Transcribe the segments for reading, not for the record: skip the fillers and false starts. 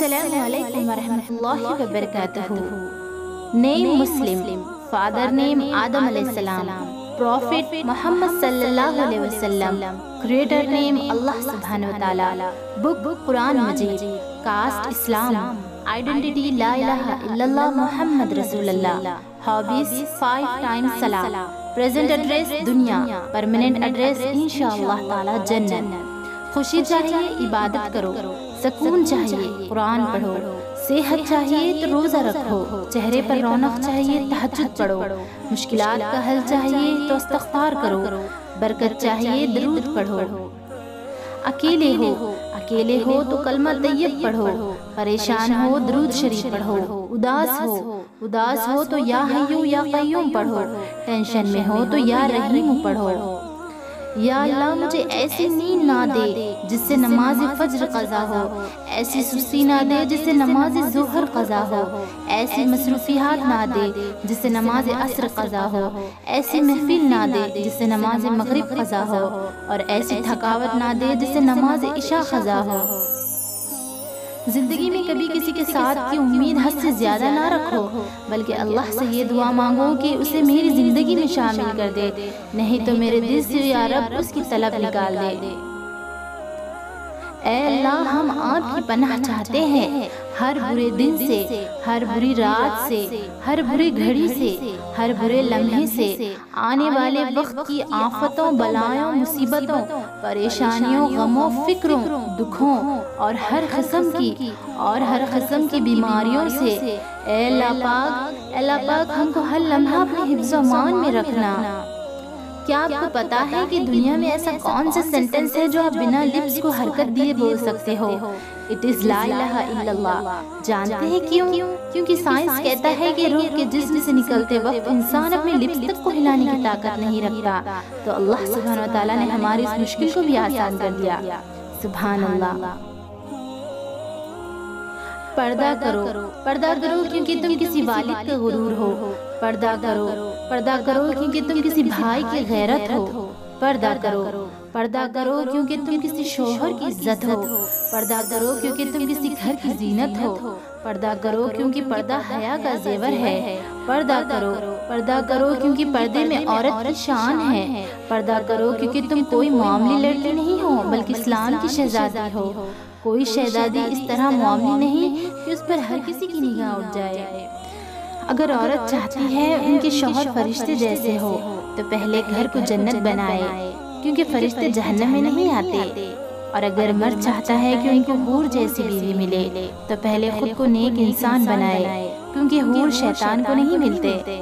Assalamu alaikum warahmatullahi wabarakatuh. Name Muslim, father name Adam alayhi salam, Prophet Muhammad sallallahu alaihi wasallam, creator name Allah subhanahu wa ta'ala, book Quran Majid, caste Islam, identity La ilaha illallah Muhammad Rasulullah, hobbies 5 times salah, present address Dunya, permanent address inshallah ta'ala Jannat. خوشی چاہیے عبادت کرو، سکون چاہیے قرآن پڑھو، صحت چاہیے تو روزہ رکھو، چہرے پر رونق چاہیے تہجد پڑھو، مشکلات کا حل چاہیے تو استغفار کرو، برکت چاہیے درود پڑھو، اکیلے ہو تو کلمہ طیب پڑھو، پریشان ہو درود شریف پڑھو، اداس ہو تو یا حیو یا قیوم پڑھو، ٹینشن میں ہو تو یا رحیم پڑھو۔ یا اللہ مجھے ایسی نیند نہ دے جس سے نماز فجر قضا ہو، ایسی سستی نہ دے جس سے نماز ظہر قضا ہو، ایسی مصروفیات نہ دے جس سے نماز عصر قضا ہو، ایسی محفل نہ دے جس سے نماز مغرب قضا ہو، اور ایسی تھکاوٹ نہ دے جس سے نماز عشاء قضا ہو۔ زندگی میں کبھی کسی کے ساتھ کی امید حد سے زیادہ نہ رکھو، بلکہ اللہ سے یہ دعا مانگو کہ اسے میری زندگی میں شامل کر دے، نہیں تو میرے دل سے یا رب اس کی طلب نکال دے۔ اے اللہ ہم آپ کی پناہ چاہتے ہیں ہر برے دن سے، ہر بری رات سے، ہر بری گھڑی سے، ہر برے لمحے سے، آنے والے وقت کی آفتوں، بلایوں، مصیبتوں، پریشانیوں، غموں، فکروں، دکھوں اور ہر قسم کی بیماریوں سے۔ اے اللہ پاک ہم کو ہر لمحہ اپنے حفظ و امان میں رکھنا۔ کیا آپ کو پتا ہے کہ دنیا میں ایسا کون سا سینٹنس ہے جو آپ بنا لپس کو حرکت دیے بول سکتے ہو؟ اٹ از لا الہ الا اللہ۔ جانتے ہیں کیوں؟ کیونکہ سائنس کہتا ہے کہ روح کے جسم سے نکلتے وقت انسان اپنے لپس تک کو ہلانے کی طاقت نہیں رکھتا، تو اللہ سبحانہ و تعالیٰ نے ہماری اس مشکل کو بھی آسان کر دیا۔ سبحان اللہ۔ پردہ کرو کیونکہ تم کسی والد کا غرور ہو، پردہ کرو کیونکہ تم کسی بھائی کی غیرت ہو، پردہ کرو کیونکہ تم کسی شوہر کی عزت ہو، پردہ کرو کیونکہ تم کسی گھر کی زینت ہو، پردہ کرو کیونکہ پردہ حیا کا زیور ہے، پردہ کرو کیونکہ پردے میں عورت کی شان ہے، پردہ کرو کیونکہ تم کوئی معاملی لڑکی نہیں ہو بلکہ اسلام کی شہزادی ہو۔ کوئی شہزادی اس طرح معاملی نہیں کہ اس پر ہر کسی کی نگاہ اٹھ جائے۔ اگر عورت چاہتی ہے ان کے شوہر فرشتے جیسے ہو تو پہلے گھر کو جنت بنائے، کیونکہ فرشتے جہنم میں نہیں آتے، اور اگر مرد چاہتا ہے کہ ان کو حور جیسی بیوی ملے تو پہلے خود کو نیک انسان بنائے، کیونکہ حور شیطان کو نہیں ملتے۔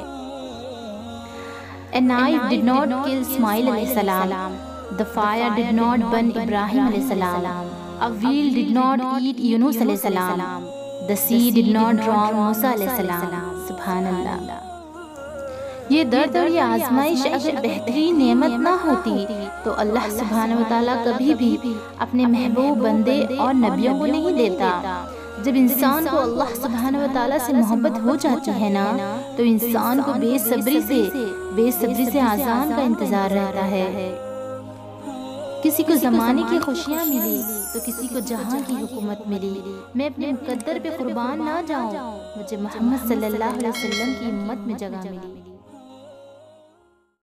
A knife did not kill Ismail علیہ السلام، the fire did not burn Ibrahim علیہ السلام، a wheel did not eat Yunus علیہ السلام، the sea did not drown موسیٰ علیہ السلام۔ سبحان اللہ۔ یہ درد اور یہ آزمائش اگر بہترین نعمت نہ ہوتی تو اللہ سبحانہ و تعالیٰ کبھی بھی اپنے محبوب بندے اور نبیوں کو نہیں دیتا۔ جب انسان کو اللہ سبحانہ و تعالیٰ سے محبت ہو جاتی ہے نا تو انسان کو بے صبری سے آذان کا انتظار رہتا ہے۔ کسی کو زمانے کی خوشیاں ملی تو کسی کو جہاں کی حکومت ملی، میں اپنے مقدر پہ قربان نہ جاؤں، مجھے محمد صلی اللہ علیہ وسلم کی امت میں جگہ ملی۔